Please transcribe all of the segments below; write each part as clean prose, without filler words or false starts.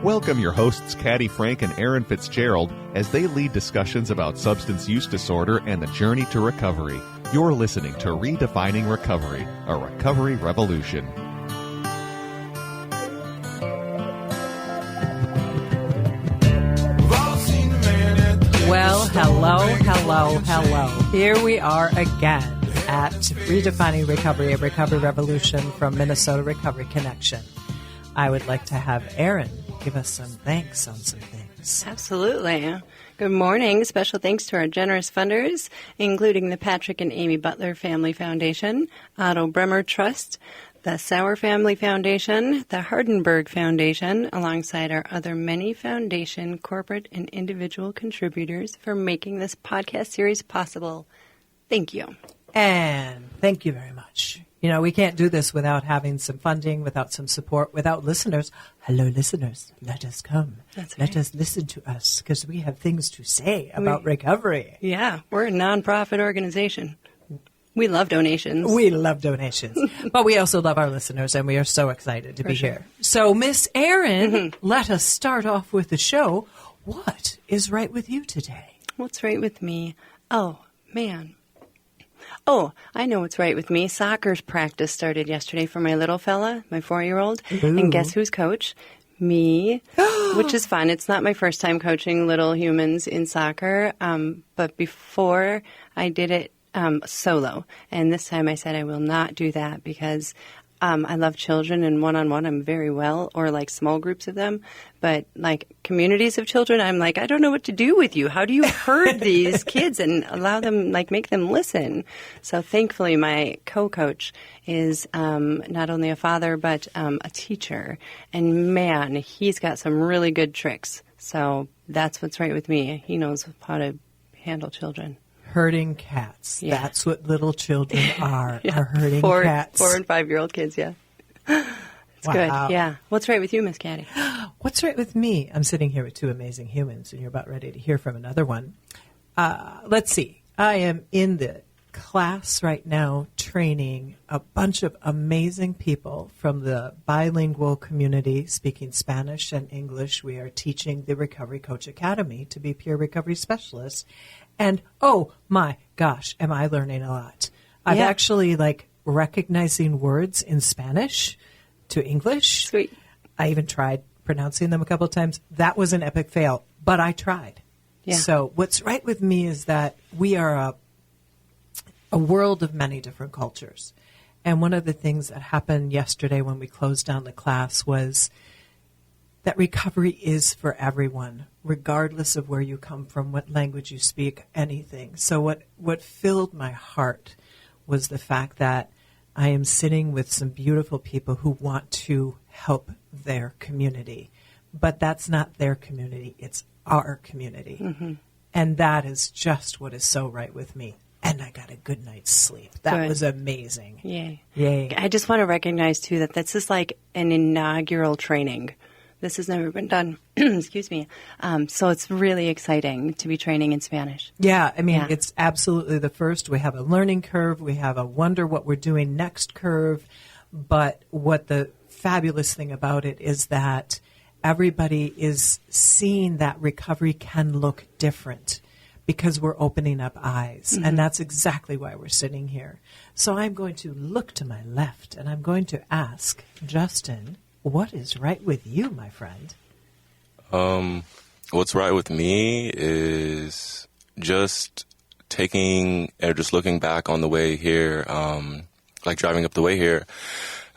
Welcome your hosts, Caddy Frank and Aaron Fitzgerald, as they lead discussions about substance use disorder and the journey to recovery. You're listening to Redefining Recovery, a recovery revolution. Well, hello. Here we are again at Redefining Recovery, a recovery revolution from Minnesota Recovery Connection. I would like to have Aaron give us some thanks on some things. Absolutely. Good morning. Special thanks to our generous funders, including the Patrick and Amy Butler Family Foundation, Otto Bremer Trust, the Sauer Family Foundation, the Hardenberg Foundation, alongside our other many foundation, corporate, and individual contributors for making this podcast series possible. Thank you. And thank you very much. You know, we can't do this without having some funding, without some support, without listeners. Hello, listeners. Let us come. That's right. Let us listen to us because we have things to say about recovery. Yeah, we're a nonprofit organization. We love donations. We love donations. But we also love our listeners, and we are so excited to be here. So, Miss Erin, let us start off with the show. What is right with you today? What's right with me? Oh, man. Oh, I know what's right with me. Soccer's practice started yesterday for my little fella, my 4-year-old. Ooh. And guess who's coach? Me, which is fun. It's not my first time coaching little humans in soccer, but before I did it solo. And this time I said I will not do that because I love children, and one-on-one I'm very well, or like small groups of them. But like communities of children, I'm like, I don't know what to do with you. How do you herd these kids and allow them, like make them listen? So thankfully my co-coach is not only a father, but a teacher. And man, he's got some really good tricks. So that's what's right with me. He knows how to handle children. Herding cats. Yeah. That's what little children are Yeah. herding cats. 4 and 5-year-old kids, yeah. It's Wow. good, yeah. What's right with you, Miss Caddy? What's right with me? I'm sitting here with two amazing humans, and you're about ready to hear from another one. Let's see. I am in the class right now training a bunch of amazing people from the bilingual community speaking Spanish and English. We are teaching the Recovery Coach Academy to be peer recovery specialists. And, oh my gosh, am I learning a lot. I'm actually recognizing words in Spanish to English. Sweet. I even tried pronouncing them a couple of times. That was an epic fail, but I tried. Yeah. So what's right with me is that we are a world of many different cultures. And one of the things that happened yesterday when we closed down the class was that recovery is for everyone, regardless of where you come from, what language you speak, anything. So what filled my heart was the fact that I am sitting with some beautiful people who want to help their community. But that's not their community, it's our community. Mm-hmm. And that is just what is so right with me. And I got a good night's sleep. That was amazing. Yay. I just want to recognize, too, that this is like an inaugural training. This has never been done. Excuse me. So it's really exciting to be training in Spanish. Yeah, I mean, It's absolutely the first. We have a learning curve. We have a wonder what we're doing next curve. But what the fabulous thing about it is that everybody is seeing that recovery can look different because we're opening up eyes. Mm-hmm. And that's exactly why we're sitting here. So I'm going to look to my left and I'm going to ask Justin, what is right with you, my friend? What's right with me is just looking back on the way here, driving up the way here,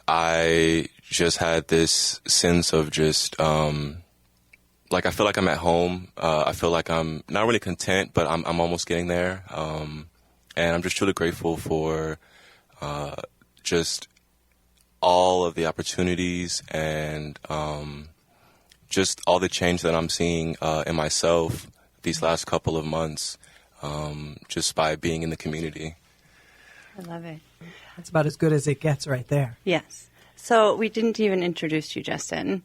I just had this sense of just, I feel like I'm at home. I feel like I'm not really content, but I'm almost getting there. And I'm just truly grateful for, just all of the opportunities and just all the change that I'm seeing in myself these last couple of months just by being in the community. I love it. That's about as good as it gets right there. Yes. So we didn't even introduce you, Justin.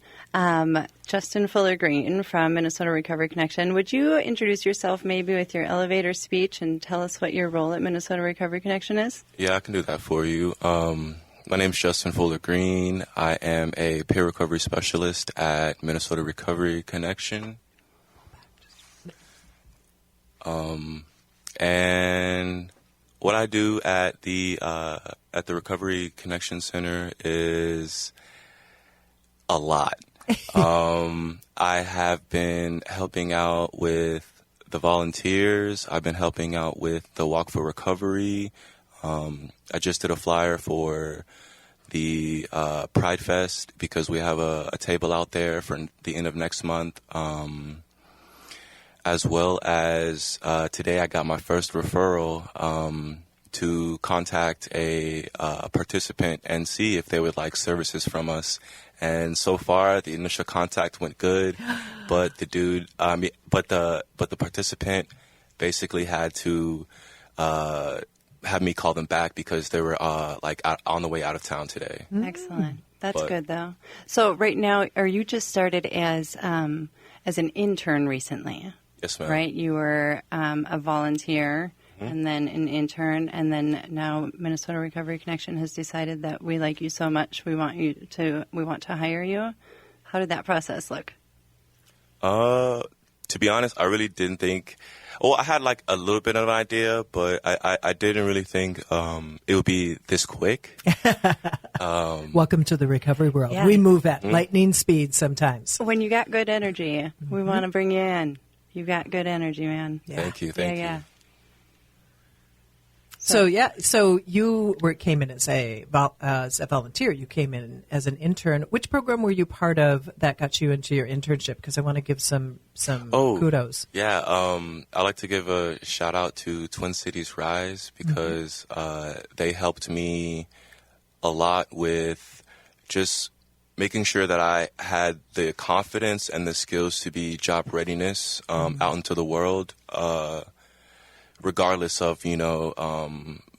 Justin Fuller-Green from Minnesota Recovery Connection. Would you introduce yourself maybe with your elevator speech and tell us what your role at Minnesota Recovery Connection is? Yeah, I can do that for you. My name is Justin Fuller Green. I am a peer recovery specialist at Minnesota Recovery Connection. And what I do at the Recovery Connection Center is a lot. I have been helping out with the volunteers. I've been helping out with the Walk for Recovery. I just did a flyer for the Pride Fest because we have a table out there for the end of next month. As well as today I got my first referral to contact a participant and see if they would like services from us. And so far, the initial contact went good, but the participant basically had to have me call them back because they were on the way out of town today. Excellent. That's good though. So right now, are you just started as an intern recently? Yes, ma'am. Right, you were a volunteer. And then an intern, and then now Minnesota Recovery Connection has decided that we like you so much, we want to hire you. How did that process look? To be honest, I really didn't think. Well, I had like a little bit of an idea, but I didn't really think it would be this quick. Welcome to the recovery world. Yeah. We move at lightning speed sometimes. When you got good energy, we want to bring you in. You got good energy, man. Yeah. Thank you. Yeah. So you came in as a volunteer. You came in as an intern. Which program were you part of that got you into your internship? Because I want to give some kudos. Yeah, I like to give a shout out to Twin Cities Rise because they helped me a lot with just making sure that I had the confidence and the skills to be job readiness out into the world. Regardless of,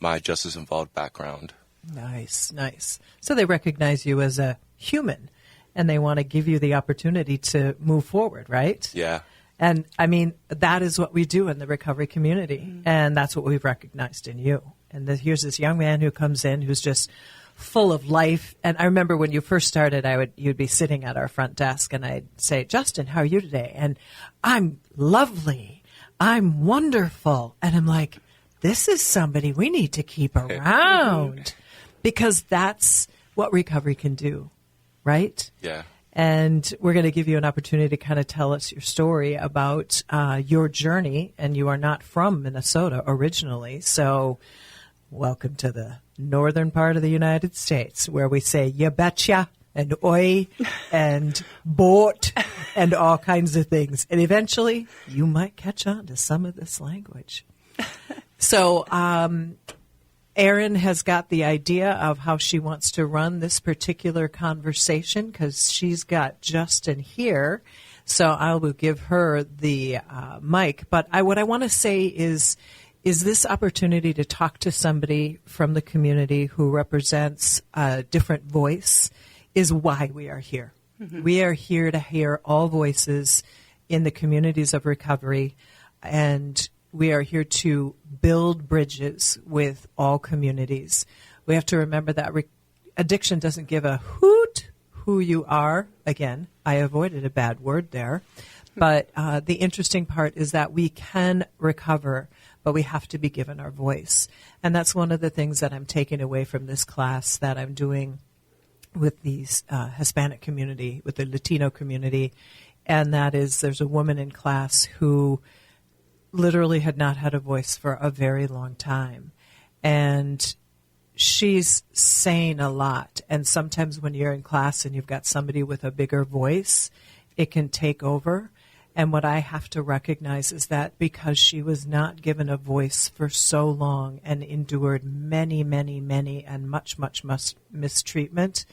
my justice-involved background. Nice. So they recognize you as a human, and they want to give you the opportunity to move forward, right? Yeah. And, I mean, that is what we do in the recovery community, and that's what we've recognized in you. And here's this young man who comes in who's just full of life. And I remember when you first started, you'd be sitting at our front desk, and I'd say, Justin, how are you today? And I'm lovely. I'm wonderful. And I'm like, this is somebody we need to keep around because that's what recovery can do, right? Yeah. And we're going to give you an opportunity to kind of tell us your story about your journey. And you are not from Minnesota originally. So welcome to the northern part of the United States where we say, you betcha, and oi, and boat, and all kinds of things. And eventually, you might catch on to some of this language. So, Erin has got the idea of how she wants to run this particular conversation because she's got Justin here. So I will give her the mic. But what I want to say is this opportunity to talk to somebody from the community who represents a different voice is why we are here. We are here to hear all voices in the communities of recovery, and we are here to build bridges with all communities. We have to remember that addiction doesn't give a hoot who you are. Again, I avoided a bad word there. But the interesting part is that we can recover, but we have to be given our voice. And that's one of the things that I'm taking away from this class that I'm doing with the Hispanic community, with the Latino community, and that is there's a woman in class who literally had not had a voice for a very long time. And she's saying a lot. And sometimes when you're in class and you've got somebody with a bigger voice, it can take over. And what I have to recognize is that because she was not given a voice for so long and endured many, many, many and much mistreatment,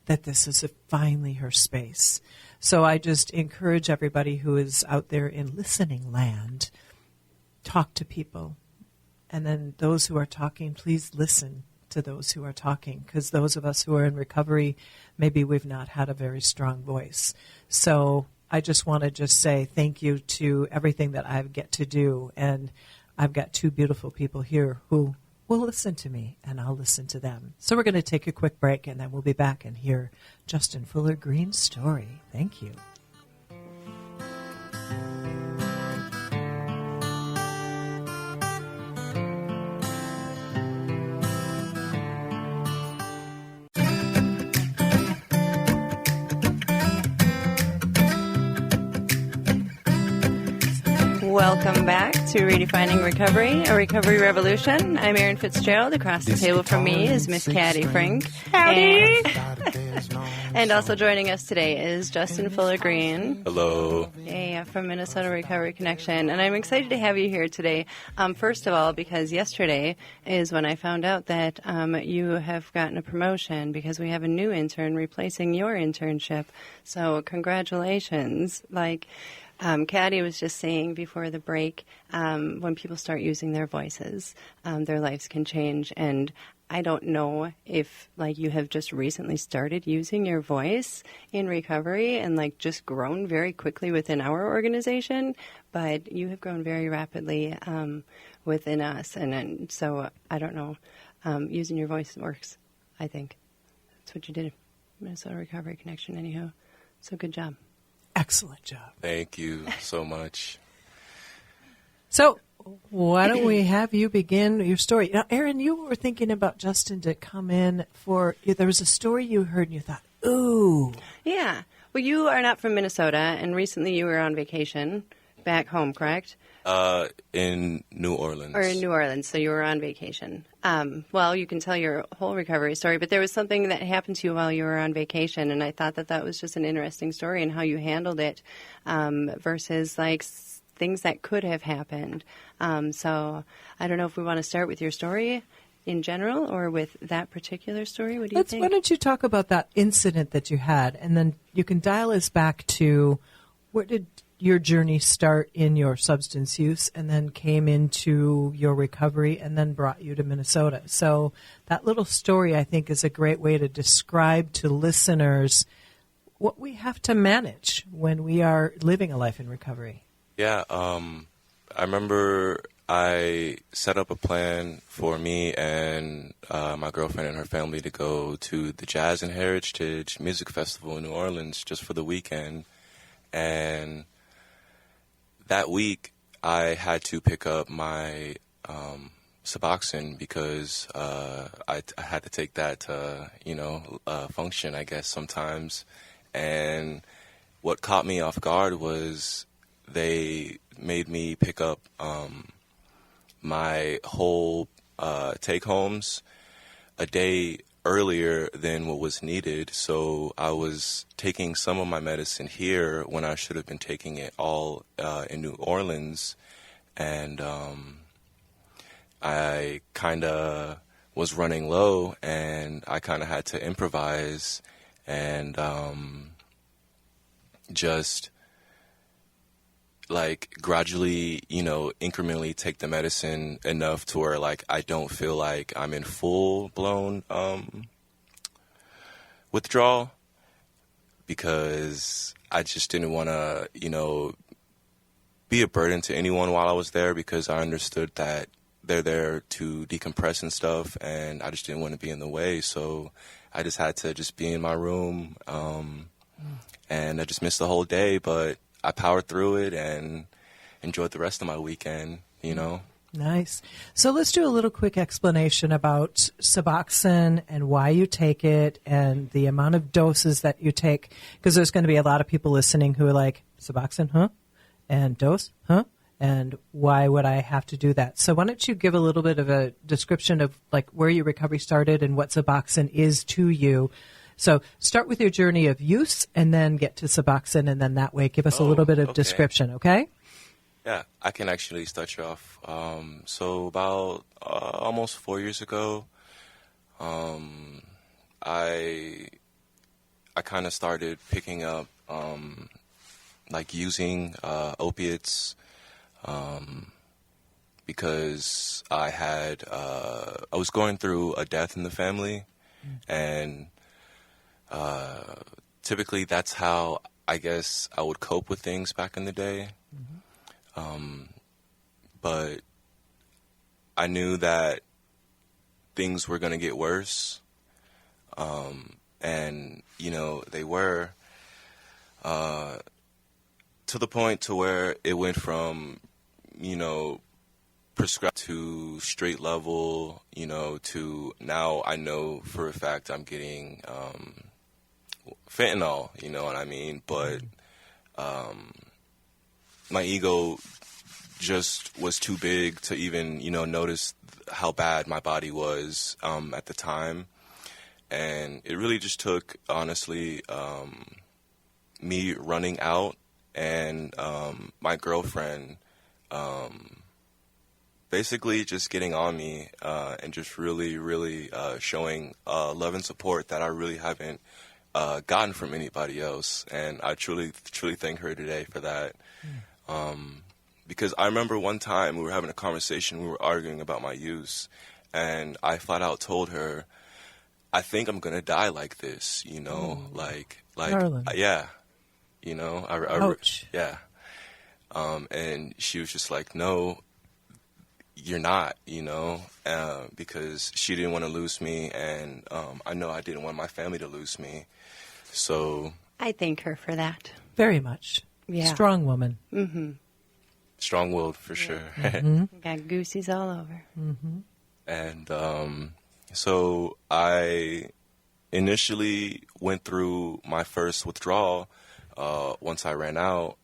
that this is finally her space. So I just encourage everybody who is out there in listening land, talk to people. And then those who are talking, please listen to those who are talking, because those of us who are in recovery, maybe we've not had a very strong voice. So I just want to say thank you to everything that I get to do. And I've got two beautiful people here who will listen to me and I'll listen to them. So we're going to take a quick break and then we'll be back and hear Justin Fuller Green's story. Thank you. Welcome back to Redefining Recovery, a recovery revolution. I'm Erin Fitzgerald. Across the table from me is Miss Caddy Frank. Howdy! And also joining us today is Justin Fuller Green. Hello. Yeah, from Minnesota Recovery Connection. And I'm excited to have you here today. First of all, because yesterday is when I found out that you have gotten a promotion because we have a new intern replacing your internship. So congratulations. Caddy was just saying before the break, when people start using their voices, their lives can change. And I don't know if, you have just recently started using your voice in recovery and, just grown very quickly within our organization, but you have grown very rapidly within us. And so, I don't know, using your voice works, I think. That's what you did at Minnesota Recovery Connection, anyhow. So good job. Excellent job. Thank you so much. So why don't we have you begin your story? Now, Erin, you were thinking about Justin to come in there was a story you heard and you thought, ooh. Yeah. Well, you are not from Minnesota, and recently you were on vacation back home, correct? In New Orleans. Or in New Orleans, so you were on vacation. Well, you can tell your whole recovery story, but there was something that happened to you while you were on vacation, and I thought that was just an interesting story and how you handled it versus things that could have happened. So I don't know if we want to start with your story in general or with that particular story. What do you think? Why don't you talk about that incident that you had, and then you can dial us back to where did your journey start in your substance use and then came into your recovery and then brought you to Minnesota. So that little story, I think, is a great way to describe to listeners what we have to manage when we are living a life in recovery. Yeah, I remember I set up a plan for me and my girlfriend and her family to go to the Jazz and Heritage Music Festival in New Orleans just for the weekend. And that week, I had to pick up my Suboxone because I had to take that to, function, I guess, sometimes. And what caught me off guard was they made me pick up my whole take-homes a day earlier than what was needed. So I was taking some of my medicine here when I should have been taking it all in New Orleans. And I kind of was running low and I kind of had to improvise and just gradually, incrementally take the medicine enough to where I don't feel like I'm in full blown withdrawal, because I just didn't want to, be a burden to anyone while I was there, because I understood that they're there to decompress and stuff, and I just didn't want to be in the way. So I just had to just be in my room, and I just missed the whole day, but I powered through it and enjoyed the rest of my weekend, Nice. So let's do a little quick explanation about Suboxone and why you take it and the amount of doses that you take, because there's going to be a lot of people listening who are like, Suboxone, huh? And dose, huh? And why would I have to do that? So why don't you give a little bit of a description of where your recovery started and what Suboxone is to you. So start with your journey of use and then get to Suboxone, and then that way give us a little bit of description, okay? Yeah, I can actually start you off. So about almost 4 years ago, I kind of started picking up using opiates because I was going through a death in the family, and typically that's how I guess I would cope with things back in the day. But I knew that things were going to get worse. And, they were, to the point to where it went from, prescribed to straight level, to now I know for a fact I'm getting fentanyl, you know what I mean? But my ego just was too big to even, notice how bad my body was at the time. And it really just took, honestly, me running out and my girlfriend basically just getting on me and just really, really showing love and support that I really haven't gotten from anybody else. And I truly, truly thank her today for that. Because I remember one time we were having a conversation, we were arguing about my use, and I flat out told her, I think I'm going to die like this, like, yeah, Ouch. Yeah. And she was just like, no, you're not, because she didn't want to lose me, and I know I didn't want my family to lose me. So I thank her for that. Very much. Yeah. Strong woman. Mm-hmm. Strong-willed for sure. Got goosies all over. Mm-hmm. And so I initially went through my first withdrawal once I ran out,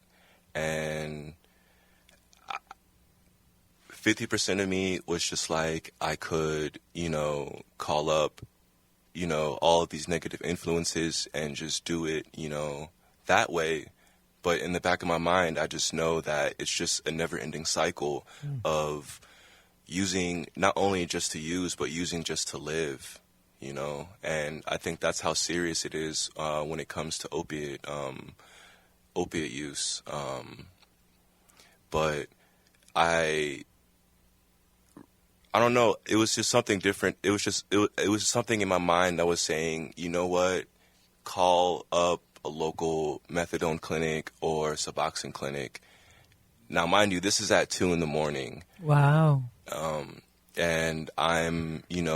and 50% of me was just like I could, call up, all of these negative influences and just do it, that way. But in the back of my mind, I just know that it's just a never-ending cycle of using not only just to use, but using just to live, And I think that's how serious it is when it comes to opiate use. But I don't know. It was just something different. It was something in my mind that was saying, you know what, call up a local methadone clinic or Suboxone clinic. Now, mind you, this is at 2 a.m. Wow. And I'm in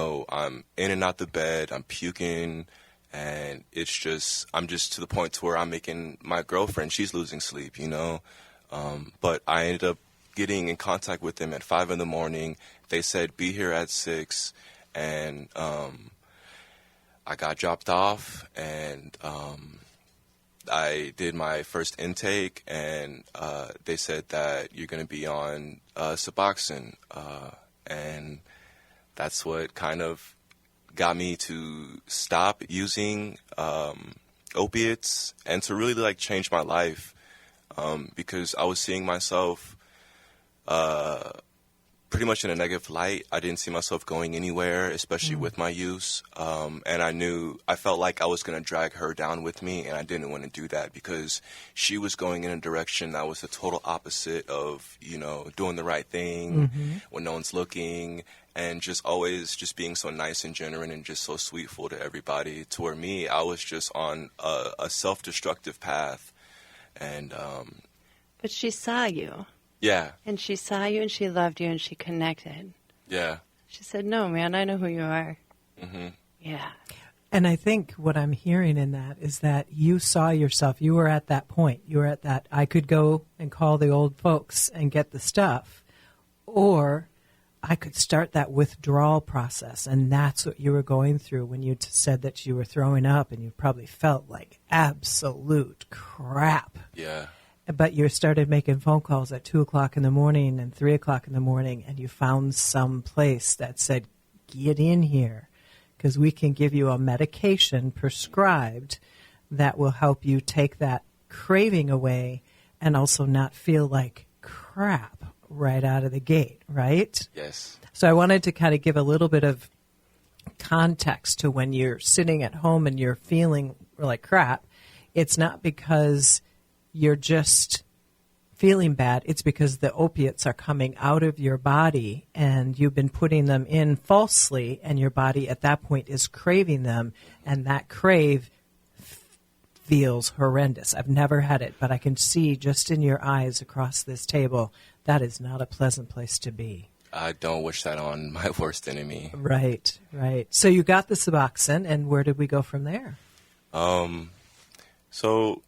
and out the bed, I'm puking, and I'm just to the point to where I'm making my girlfriend, she's losing sleep, But I ended up getting in contact with them at 5 a.m. They said, be here at 6, and I got dropped off, and I did my first intake, and they said that you're going to be on Suboxone, and that's what kind of got me to stop using opiates and to really change my life, because I was seeing myself pretty much in a negative light. I didn't see myself going anywhere, especially with my use. And I felt like I was going to drag her down with me, and I didn't want to do that because she was going in a direction that was the total opposite of, doing the right thing when no one's looking, and just always just being so nice and genuine and just so sweetful to everybody, to where me, I was just on a self-destructive path. And But she saw you. yeah. And she saw you, and she loved you, and she connected. Yeah. She said, no, man, I know who you are. Mm-hmm. Yeah. And I think what I'm hearing in that is that you saw yourself. You were at that point. You were at that, I could go and call the old folks and get the stuff, or I could start that withdrawal process. And that's what you were going through when you said that you were throwing up, and you probably felt like absolute crap. Yeah. But you started making phone calls at 2 o'clock in the morning and 3 o'clock in the morning, and you found some place that said, get in here, because we can give you a medication prescribed that will help you take that craving away and also not feel like crap right out of the gate, right? Yes. So I wanted to kind of give a little bit of context to when you're sitting at home and you're feeling like crap. It's not because you're just feeling bad. It's because the opiates are coming out of your body, and you've been putting them in falsely, and your body at that point is craving them, and that crave feels horrendous. I've never had it, but I can see just in your eyes across this table, that is not a pleasant place to be. I don't wish that on my worst enemy. Right, right. So you got the Suboxone, and where did we go from there? So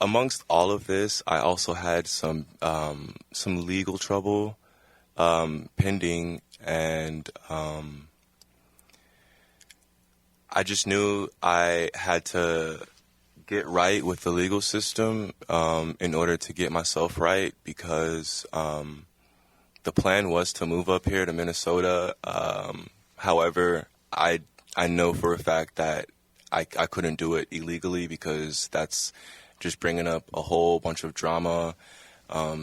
amongst all of this, I also had some legal trouble pending, and I just knew I had to get right with the legal system in order to get myself right, because the plan was to move up here to Minnesota. However, I know for a fact that I couldn't do it illegally, because that's just bringing up a whole bunch of drama.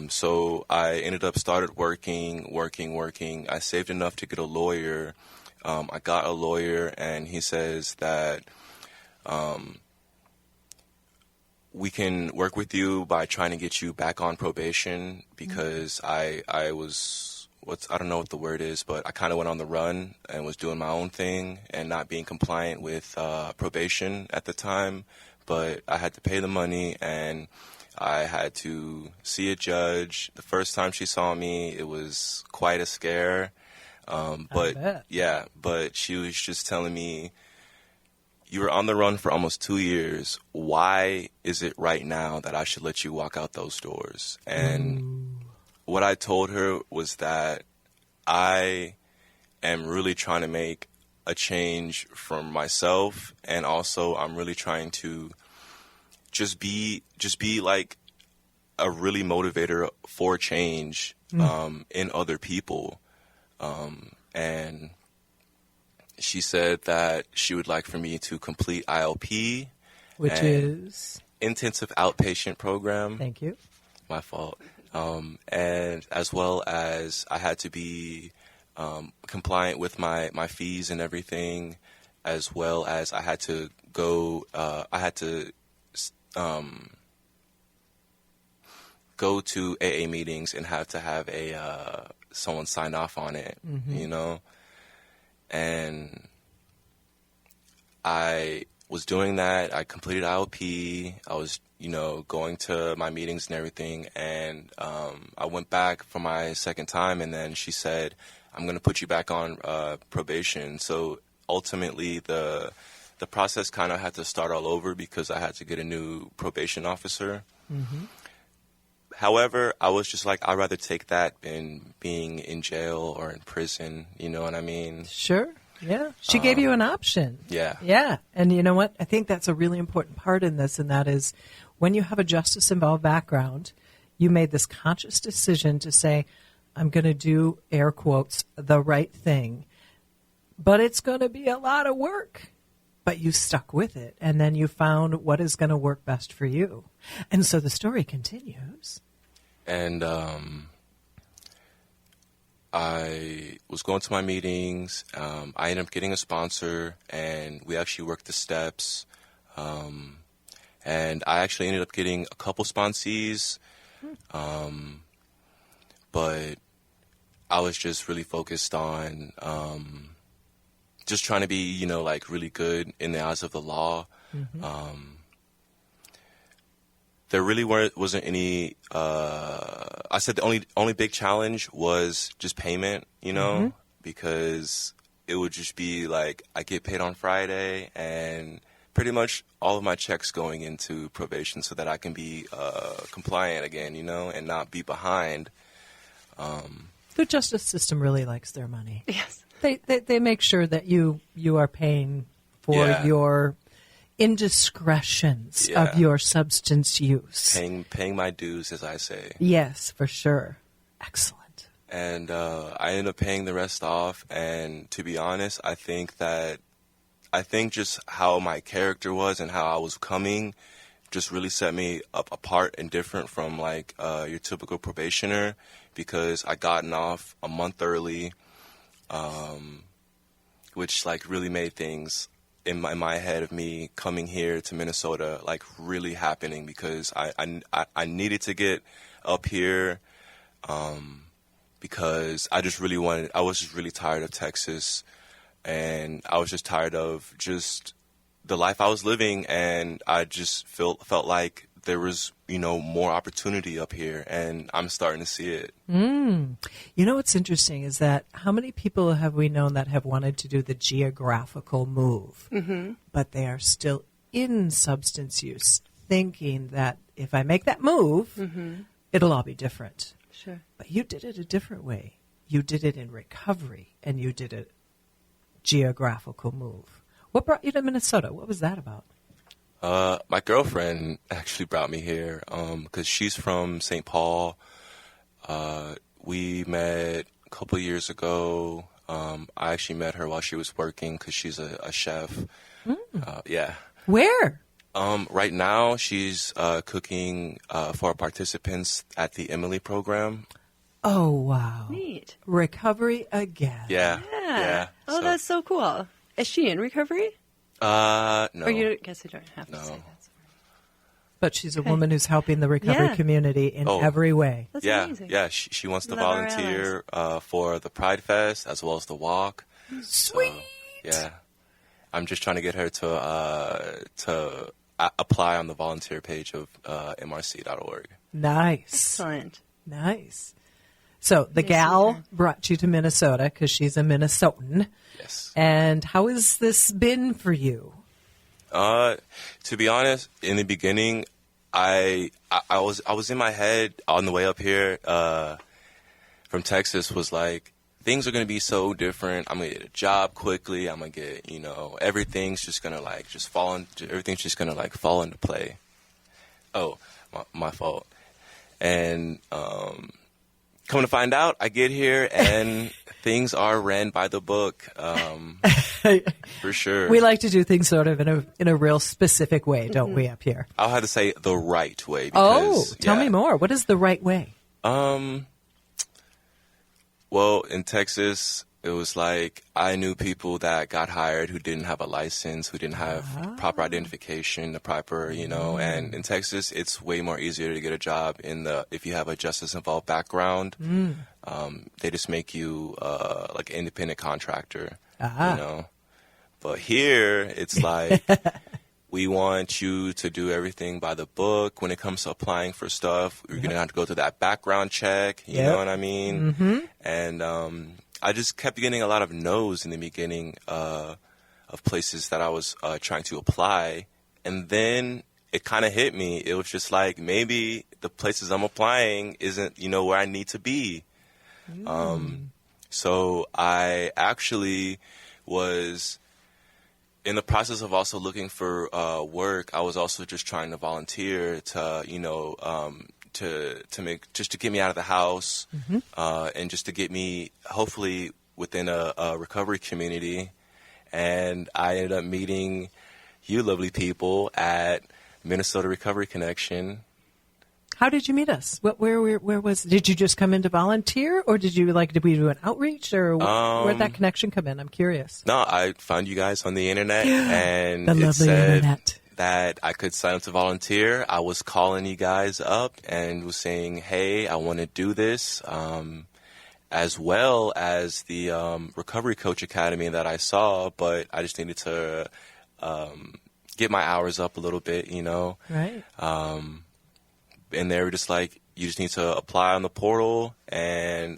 So I ended up started working. I saved enough to get a lawyer. I got a lawyer, and he says that we can work with you by trying to get you back on probation, because I don't know what the word is, but I kind of went on the run and was doing my own thing and not being compliant with probation at the time. But I had to pay the money, and I had to see a judge. The first time she saw me, it was quite a scare. But she was just telling me, you were on the run for almost 2 years. Why is it right now that I should let you walk out those doors? And what I told her was that I am really trying to make a change for myself, and also I'm really trying to just be like a really motivator for change in other people. And she said that she would like for me to complete ILP, which is intensive outpatient program. Thank you. My fault. And as well as I had to be compliant with my fees and everything, as well as I had to go to AA meetings and have to have someone sign off on it, you know? And I was doing that. I completed ILP. I was, going to my meetings and everything. And I went back for my second time, and then she said, I'm going to put you back on probation. So ultimately, the process kind of had to start all over, because I had to get a new probation officer. Mm-hmm. However, I was just like, I'd rather take that than being in jail or in prison. You know what I mean? Sure. Yeah. She gave you an option. Yeah. Yeah. And you know what? I think that's a really important part in this, and that is when you have a justice-involved background, you made this conscious decision to say, I'm going to do, air quotes, the right thing. But it's going to be a lot of work. But you stuck with it, and then you found what is going to work best for you. And so the story continues. And I was going to my meetings. I ended up getting a sponsor, and we actually worked the steps. And I actually ended up getting a couple sponsees. But I was just really focused on just trying to be, really good in the eyes of the law. Mm-hmm. There really wasn't any. I said the only big challenge was just payment, mm-hmm. because it would just be like I get paid on Friday, and pretty much all of my checks going into probation so that I can be compliant again, and not be behind. The justice system really likes their money. Yes. They make sure that you are paying for your indiscretions of your substance use. Paying my dues, as I say. Yes, for sure. Excellent. And I ended up paying the rest off. And to be honest, I think just how my character was and how I was coming just really set me up apart and different from your typical probationer, because I gotten off a month early. Which really made things in my head of me coming here to Minnesota really happening, because I needed to get up here because I was just really tired of Texas, and I was just tired of just the life I was living, and I just felt like there was, more opportunity up here, and I'm starting to see it. You know what's interesting is that how many people have we known that have wanted to do the geographical move, but they are still in substance use, thinking that if I make that move, it'll all be different. Sure. But you did it a different way. You did it in recovery, and you did a geographical move. What brought you to Minnesota? What was that about? My girlfriend actually brought me here because she's from St. Paul. We met a couple years ago. I actually met her while she was working because she's a chef. Yeah. Where? Right now, she's cooking for our participants at the Emily program. Oh, wow. Neat. Recovery again. Yeah. Yeah. Oh, that's so cool. Is she in recovery? No. Or you guess you don't have to say that. But she's a woman who's helping the recovery community in every way. That's Yeah. amazing. Yeah. She wants to Love our volunteer for the Pride Fest as well as the walk. Sweet. Yeah. I'm just trying to get her to apply on the volunteer page of mrc.org. Nice. Excellent. Nice. So the gal brought you to Minnesota because she's a Minnesotan. Yes. And how has this been for you? To be honest, in the beginning, I was in my head on the way up here from Texas was like, things are going to be so different. I'm going to get a job quickly. I'm going to get, everything's just going to fall into play. Oh, my fault. And come to find out, I get here and things are ran by the book, for sure. We like to do things sort of in a real specific way, don't we, up here? I'll have to say the right way. Because, tell me more. What is the right way? Well, in Texas, it was like I knew people that got hired who didn't have a license, who didn't have proper identification, the proper, and in Texas, it's way more easier to get a job if you have a justice-involved background. They just make you like an independent contractor, But here, it's like we want you to do everything by the book. When it comes to applying for stuff, you're going to have to go through that background check. You know what I mean? Mm-hmm. And I just kept getting a lot of no's in the beginning of places that I was trying to apply. And then it kind of hit me. It was just like, maybe the places I'm applying isn't, where I need to be. So I actually was in the process of also looking for work. I was also just trying to volunteer to get me out of the house, and just to get me hopefully within a recovery community. And I ended up meeting you lovely people at Minnesota Recovery Connection. How did you meet us? Where was? Did you just come in to volunteer, or did we do an outreach, or where'd that connection come in? I'm curious. No, I found you guys on the internet, and the it said internet. That I could sign up to volunteer. I was calling you guys up and was saying, "Hey, I want to do this," as well as the Recovery Coach Academy that I saw, but I just needed to get my hours up a little bit, Right. And they were just like, you just need to apply on the portal, and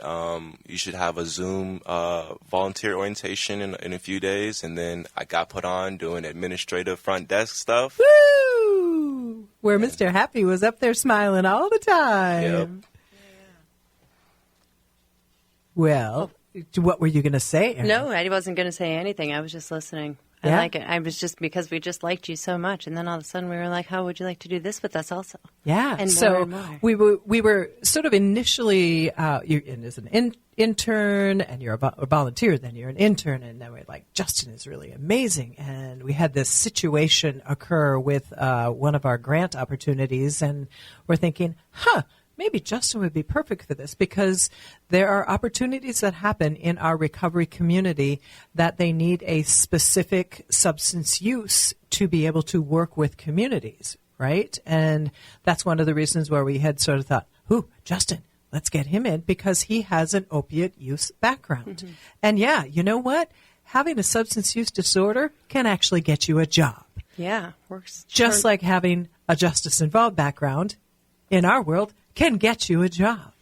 you should have a Zoom volunteer orientation in a few days. And then I got put on doing administrative front desk stuff. Woo! Where Mr. Happy was up there smiling all the time. Yep. Well, what were you going to say, Erin? No, I wasn't going to say anything. I was just listening. I Yeah? like it. I was just because we just liked you so much, and then all of a sudden we were like, "How would you like to do this with us also?" Yeah. And so more and more. we were sort of initially you're in as an intern, and you're a volunteer. Then you're an intern, and then we're like, Justin is really amazing. And we had this situation occur with one of our grant opportunities, and we're thinking, maybe Justin would be perfect for this, because there are opportunities that happen in our recovery community that they need a specific substance use to be able to work with communities, right? And that's one of the reasons where we had sort of thought, Justin, let's get him in, because he has an opiate use background. Mm-hmm. And yeah, you know what? Having a substance use disorder can actually get you a job. Yeah, works. Just like having a justice-involved background in our world can get you a job.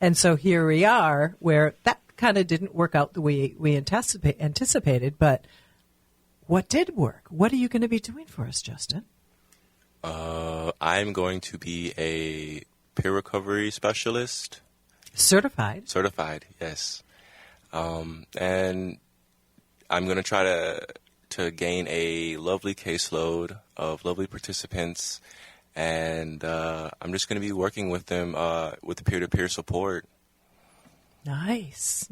And so here we are where that kind of didn't work out the way we anticipated, but what did work? What are you going to be doing for us, Justin? I'm going to be a peer recovery specialist. Certified? Certified, yes. And I'm going to try to gain a lovely caseload of lovely participants, and I'm just going to be working with them with the peer-to-peer support. Nice.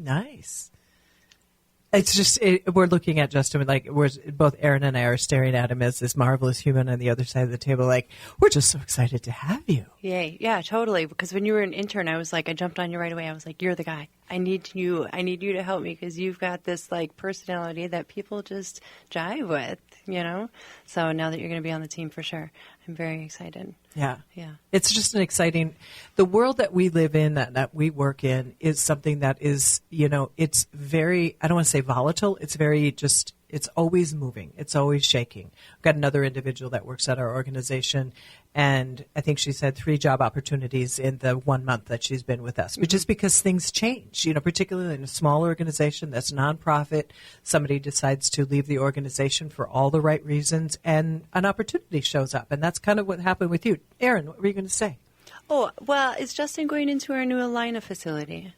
It's just, we're looking at Justin, like, both Aaron and I are staring at him as this marvelous human on the other side of the table, like, we're just so excited to have you. Yay. Yeah, totally. Because when you were an intern, I was like, I jumped on you right away. I was like, you're the guy. I need you to help me because you've got this, like, personality that people just jive with, you know? So now that you're going to be on the team, for sure, I'm very excited. Yeah. Yeah. It's just an exciting, the world that we live in, that we work in, is something that is, you know, it's very, I don't want to say volatile, it's very just, it's always moving. It's always shaking. We've got another individual that works at our organization, and I think she said 3 job opportunities in the 1 month that she's been with us, which is because things change, you know, particularly in a small organization that's nonprofit. Somebody decides to leave the organization for all the right reasons, and an opportunity shows up. And that's kind of what happened with you. Aaron, what were you going to say? Oh, well, is Justin going into our new Alina facility?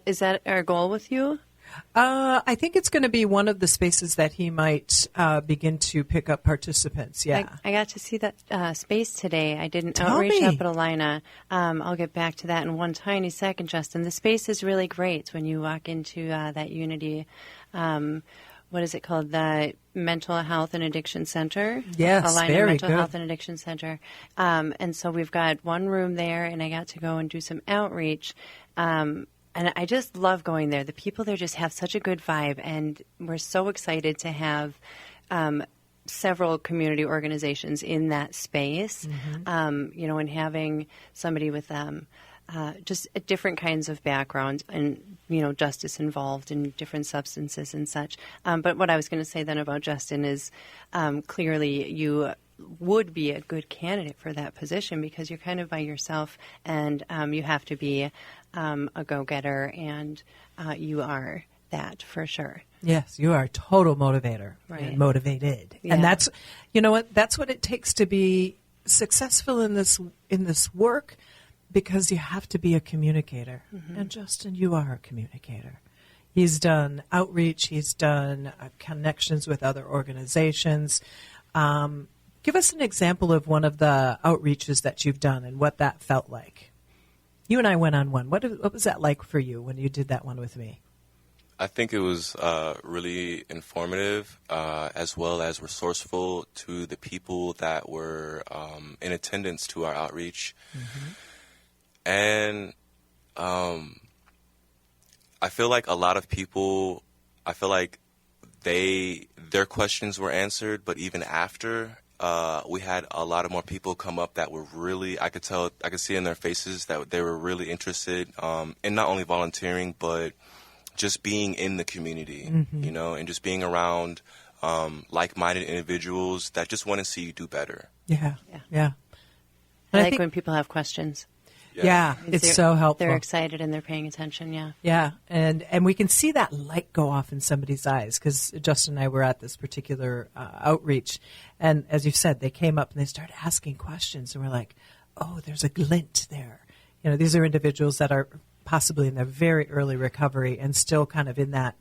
Is that our goal with you? I think it's going to be one of the spaces that he might begin to pick up participants. Yeah, I got to see that space today. I did an Tell outreach me. up at Alina. I'll get back to that in one tiny second, Justin. The space is really great when you walk into that Unity. What is it called? The Mental Health and Addiction Center. Yes, Alina very Mental good. Health and Addiction Center. And so we've got one room there, and I got to go and do some outreach. And I just love going there. The people there just have such a good vibe, and we're so excited to have several community organizations in that space, you know, and having somebody with just different kinds of backgrounds and, you know, justice involved in different substances and such. But what I was going to say then about Justin is clearly you would be a good candidate for that position because you're kind of by yourself, and you have to be a go-getter, and you are that for sure. Yes, you are a total motivator and motivated. Yeah. And that's, you know what, that's what it takes to be successful in this work, because you have to be a communicator. And Justin, you are a communicator. He's done outreach. He's done connections with other organizations. Give us an example of one of the outreaches that you've done and what that felt like. You and I went on one. What was that like for you when you did that one with me? I think it was really informative as well as resourceful to the people that were in attendance to our outreach. And I feel like a lot of people, I feel like their questions were answered, but even after, we had a lot of more people come up that were really, I could see in their faces that they were really interested in not only volunteering, but just being in the community, you know, and just being around like-minded individuals that just want to see you do better. Yeah. I And like think- when people have questions. Yeah, it's They're- so helpful. They're excited and they're paying attention, yeah. Yeah, and we can see that light go off in somebody's eyes, because Justin and I were at this particular outreach, and as you said, they came up and they started asking questions, and we're like, oh, there's a glint there. You know, these are individuals that are possibly in their very early recovery and still kind of in that,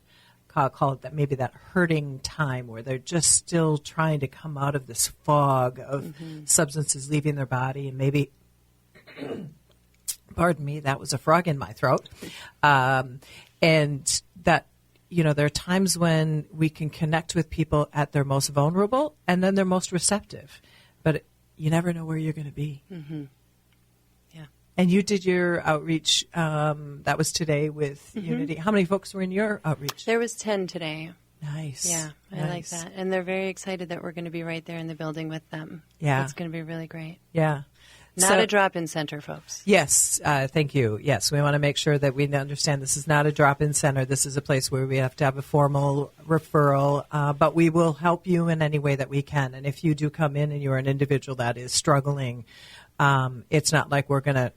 call it that, maybe that hurting time where they're just still trying to come out of this fog of substances leaving their body, and maybe pardon me, that was a frog in my throat. And that, you know, there are times when we can connect with people at their most vulnerable and then they're most receptive. But you never know where you're going to be. Yeah. And you did your outreach, that was today with Unity. How many folks were in your outreach? There was 10 today. Nice. Yeah, I like that. And they're very excited that we're going to be right there in the building with them. Yeah. It's going to be really great. Yeah. Not a drop-in center, folks. Yes, thank you. Yes, we want to make sure that we understand this is not a drop-in center. This is a place where we have to have a formal referral, but we will help you in any way that we can. And if you do come in and you're an individual that is struggling, it's not like we're going to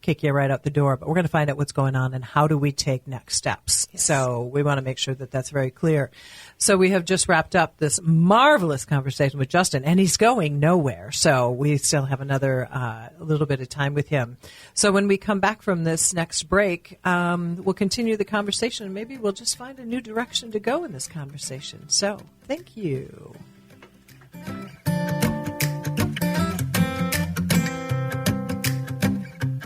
kick you right out the door, but we're going to find out what's going on and how do we take next steps. Yes. So we want to make sure that that's very clear. So we have just wrapped up this marvelous conversation with Justin, and he's going nowhere. So we still have another a little bit of time with him. So when we come back from this next break, we'll continue the conversation, and maybe we'll just find a new direction to go in this conversation. So thank you.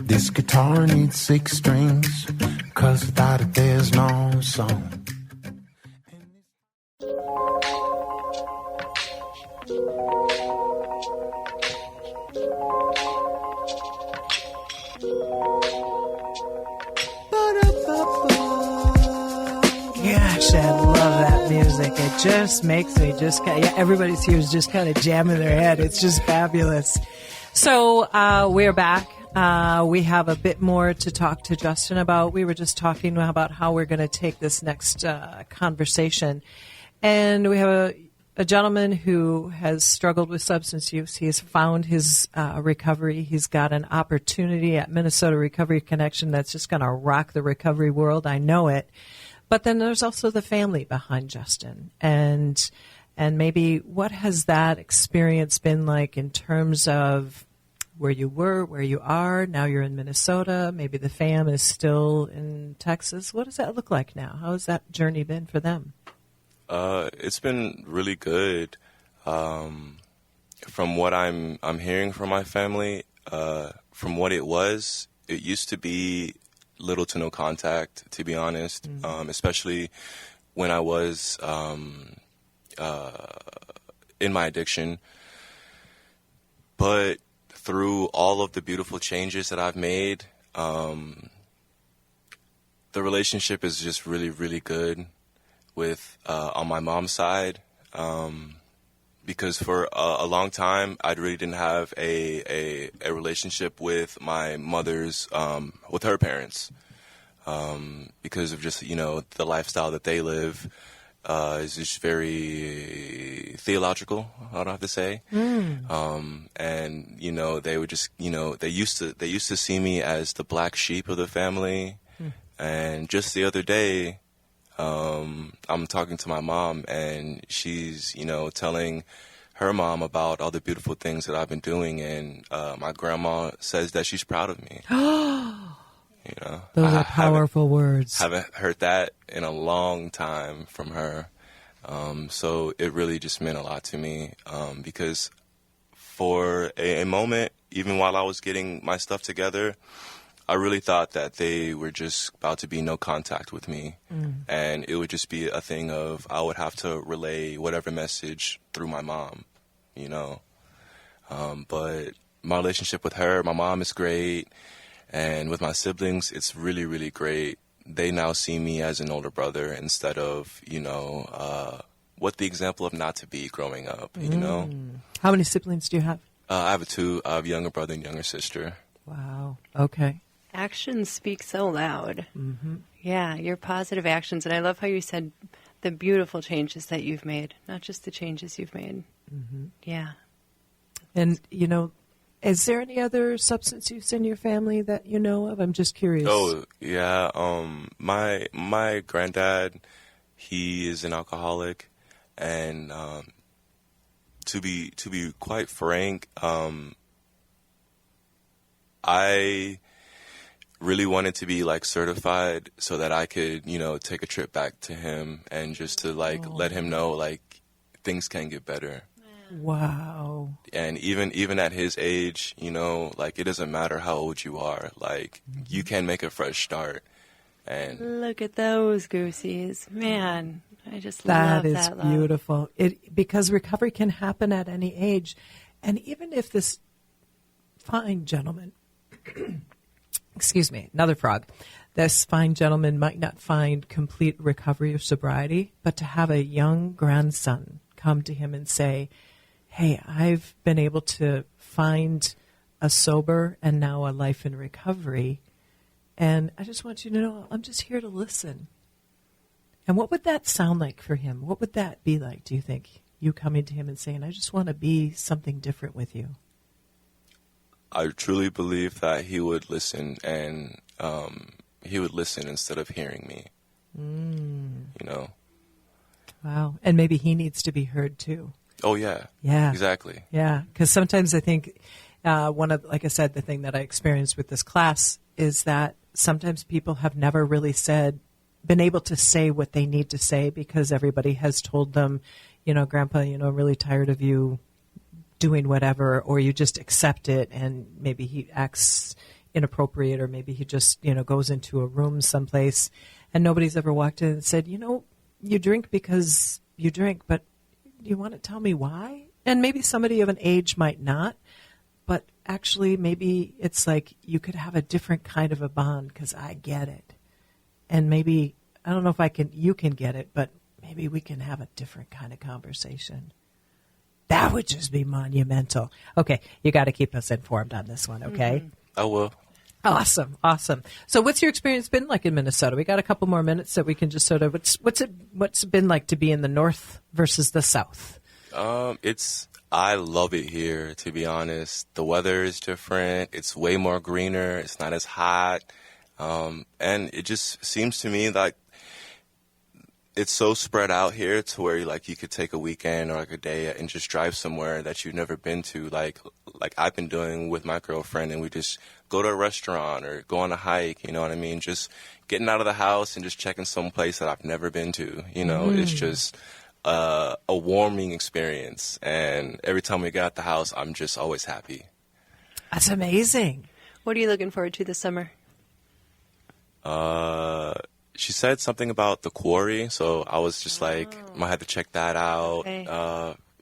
This guitar needs 6 strings, 'cause without it there's no song. Gosh, I love that music. It just makes me everybody's here is just kind of jamming their head. It's just fabulous. So we're back. We have a bit more to talk to Justin about. We were just talking about how we're going to take this next conversation. And we have a gentleman who has struggled with substance use. He has found his recovery. He's got an opportunity at Minnesota Recovery Connection that's just going to rock the recovery world. I know it. But then there's also the family behind Justin. And maybe what has that experience been like in terms of where you were, where you are, now you're in Minnesota, maybe the fam is still in Texas. What does that look like now? How has that journey been for them? It's been really good. From what I'm hearing from my family, from what it used to be little to no contact, to be honest, especially when I was in my addiction. But through all of the beautiful changes that I've made, the relationship is just really, really good with on my mom's side, because for a long time I really didn't have a relationship with my mother's with her parents, because of just the lifestyle that they live. Is just very theological, I don't have to say. And, they would just, they used to see me as the black sheep of the family. And just the other day, I'm talking to my mom, and she's, telling her mom about all the beautiful things that I've been doing. And my grandma says that she's proud of me. Those are powerful words. Haven't heard that in a long time from her. So it really just meant a lot to me, because for a moment, even while I was getting my stuff together, I really thought that they were just about to be no contact with me. And it would just be a thing of I would have to relay whatever message through my mom, But my relationship with her, my mom is great. And with my siblings, it's really, really great. They now see me as an older brother instead of, what the example of not to be growing up, How many siblings do you have? I have 2. I have a younger brother and younger sister. Wow. Okay. Actions speak so loud. Yeah, your positive actions. And I love how you said the beautiful changes that you've made, not just the changes you've made. Yeah. And, is there any other substance use in your family that you know of? I'm just curious. Oh, yeah. My granddad, he is an alcoholic, and to be quite frank, I really wanted to be certified so that I could, take a trip back to him and just to let him know things can get better. Wow. And even at his age, it doesn't matter how old you are. You can make a fresh start. And look at those goosies. Man, I just love that. That is beautiful. Because recovery can happen at any age. And even if this fine gentleman, excuse me, another frog, this fine gentleman might not find complete recovery or sobriety, but to have a young grandson come to him and say, hey, I've been able to find a sober and now a life in recovery. And I just want you to know I'm just here to listen. And what would that sound like for him? What would that be like, do you think? You coming to him and saying, I just want to be something different with you. I truly believe that he would listen, and he would listen instead of hearing me. You know? Wow. And maybe he needs to be heard too. Oh, yeah. Yeah. Exactly. Yeah. Because sometimes I think like I said, the thing that I experienced with this class is that sometimes people have never really been able to say what they need to say because everybody has told them, Grandpa, I'm really tired of you doing whatever, or you just accept it, and maybe he acts inappropriate, or maybe he just, goes into a room someplace and nobody's ever walked in and said, you drink because you drink, but do you want to tell me why? And maybe somebody of an age might not, but actually maybe it's like you could have a different kind of a bond because I get it. And maybe, I don't know if you can get it, but maybe we can have a different kind of conversation. That would just be monumental. Okay, you got to keep us informed on this one, okay? I will. Awesome. So what's your experience been like in Minnesota? We got a couple more minutes that we can just sort of, what's it been like to be in the north versus the south? I love it here, to be honest. The weather is different. It's way more greener. It's not as hot. And it just seems to me like it's so spread out here to where you could take a weekend or a day and just drive somewhere that you've never been to, like I've been doing with my girlfriend, and we just go to a restaurant or go on a hike, you know what I mean? Just getting out of the house and just checking some place that I've never been to, It's just a warming experience, and every time we get out the house, I'm just always happy. That's amazing. What are you looking forward to this summer? She said something about the quarry, so I was just I might have to check that out. Okay.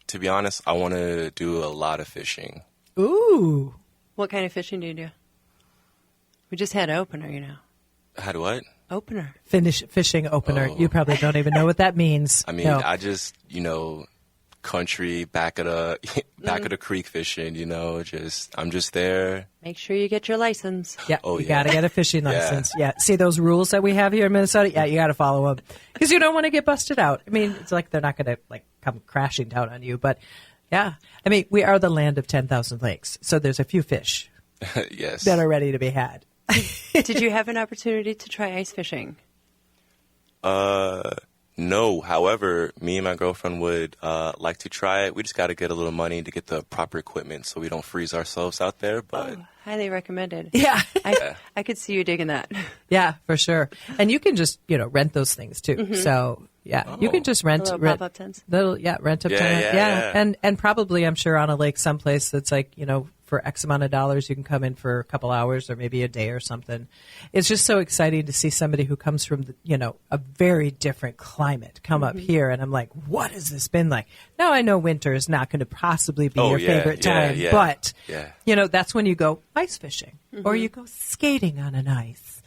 To be honest, I want to do a lot of fishing. Ooh. What kind of fishing do you do? We just had opener, Had what? Opener. Fishing opener. Oh. You probably don't even know what that means. I mean, No. I just, country, back of the creek fishing, I'm just there. Make sure you get your license. Yeah, Oh, you yeah. got to get a fishing license. Yeah. See those rules that we have here in Minnesota? Yeah, you got to follow them because you don't want to get busted out. I mean, it's like they're not going to come crashing down on you, but yeah. I mean, we are the land of 10,000 lakes, so there's a few fish Yes. that are ready to be had. Did you have an opportunity to try ice fishing? No. However, me and my girlfriend would like to try it. We just got to get a little money to get the proper equipment so we don't freeze ourselves out there. But Highly recommended. Yeah. I could see you digging that. Yeah, for sure. And you can just, rent those things too. So, yeah, you can just rent. The little pop-up tents? Rent up Yeah, tent. yeah. And probably, I'm sure, on a lake someplace that's for X amount of dollars, you can come in for a couple hours or maybe a day or something. It's just so exciting to see somebody who comes from, a very different climate come up here. And I'm like, what has this been like? Now I know winter is not going to possibly be your favorite time, but, that's when you go ice fishing or you go skating on an ice.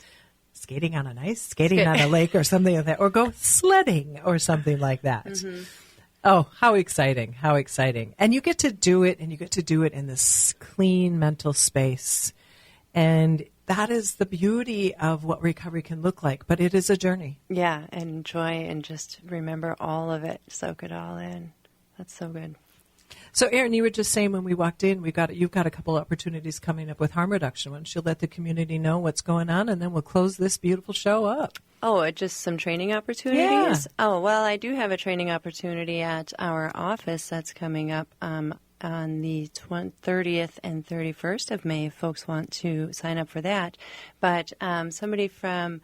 Skating on a lake or something like that, or go sledding or something like that. Oh, how exciting. And you get to do it, in this clean mental space. And that is the beauty of what recovery can look like, but it is a journey. Yeah, and enjoy and just remember all of it. Soak it all in. That's so good. So, Erin, you were just saying when we walked in, you've got a couple opportunities coming up with harm reduction. Why don't you let the community know what's going on, and then we'll close this beautiful show up. Oh, just some training opportunities? Yeah. Oh, well, I do have a training opportunity at our office that's coming up on the 30th and 31st of May, if folks want to sign up for that. But somebody from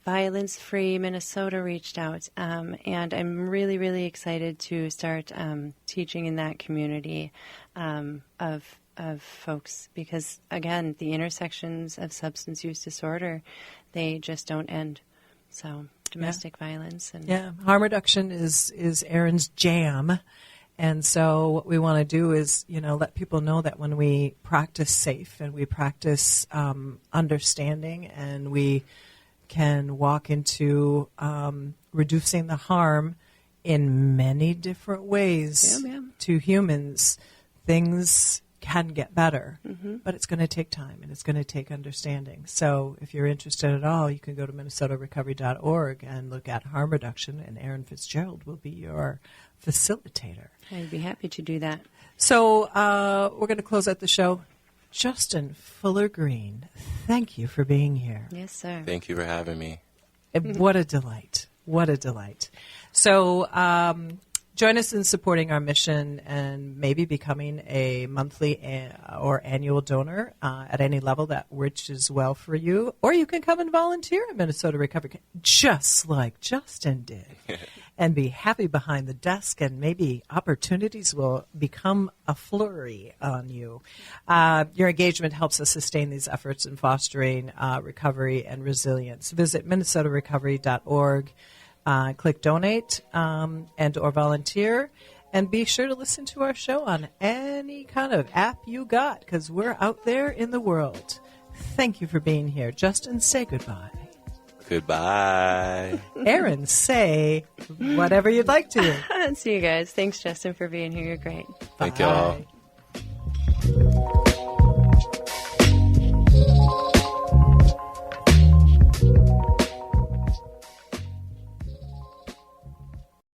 Violence Free Minnesota reached out, and I'm really, really excited to start teaching in that community of folks because, again, the intersections of substance use disorder, they just don't end. So domestic violence. And harm reduction is Erin's jam. And so what we want to do is, let people know that when we practice safe and we practice understanding and we can walk into reducing the harm in many different ways to humans, things can get better, but it's going to take time and it's going to take understanding. So if you're interested at all, you can go to minnesotarecovery.org and look at harm reduction, and Erin Fitzgerald will be your facilitator. I'd be happy to do that. So we're going to close out the show. Justin Fuller Green, thank you for being here. Yes, sir. Thank you for having me. And what a delight. What a delight. So join us in supporting our mission and maybe becoming a monthly or annual donor at any level that which is well for you. Or you can come and volunteer at Minnesota Recovery, just like Justin did, and be happy behind the desk, and maybe opportunities will become a flurry on you. Your engagement helps us sustain these efforts in fostering recovery and resilience. Visit minnesotarecovery.org. Click donate and or volunteer, and be sure to listen to our show on any kind of app you got, because we're out there in the world. Thank you for being here. Justin, say goodbye. Goodbye. Erin, say whatever you'd like to. See you guys. Thanks, Justin, for being here. You're great. Thank y'all. Bye.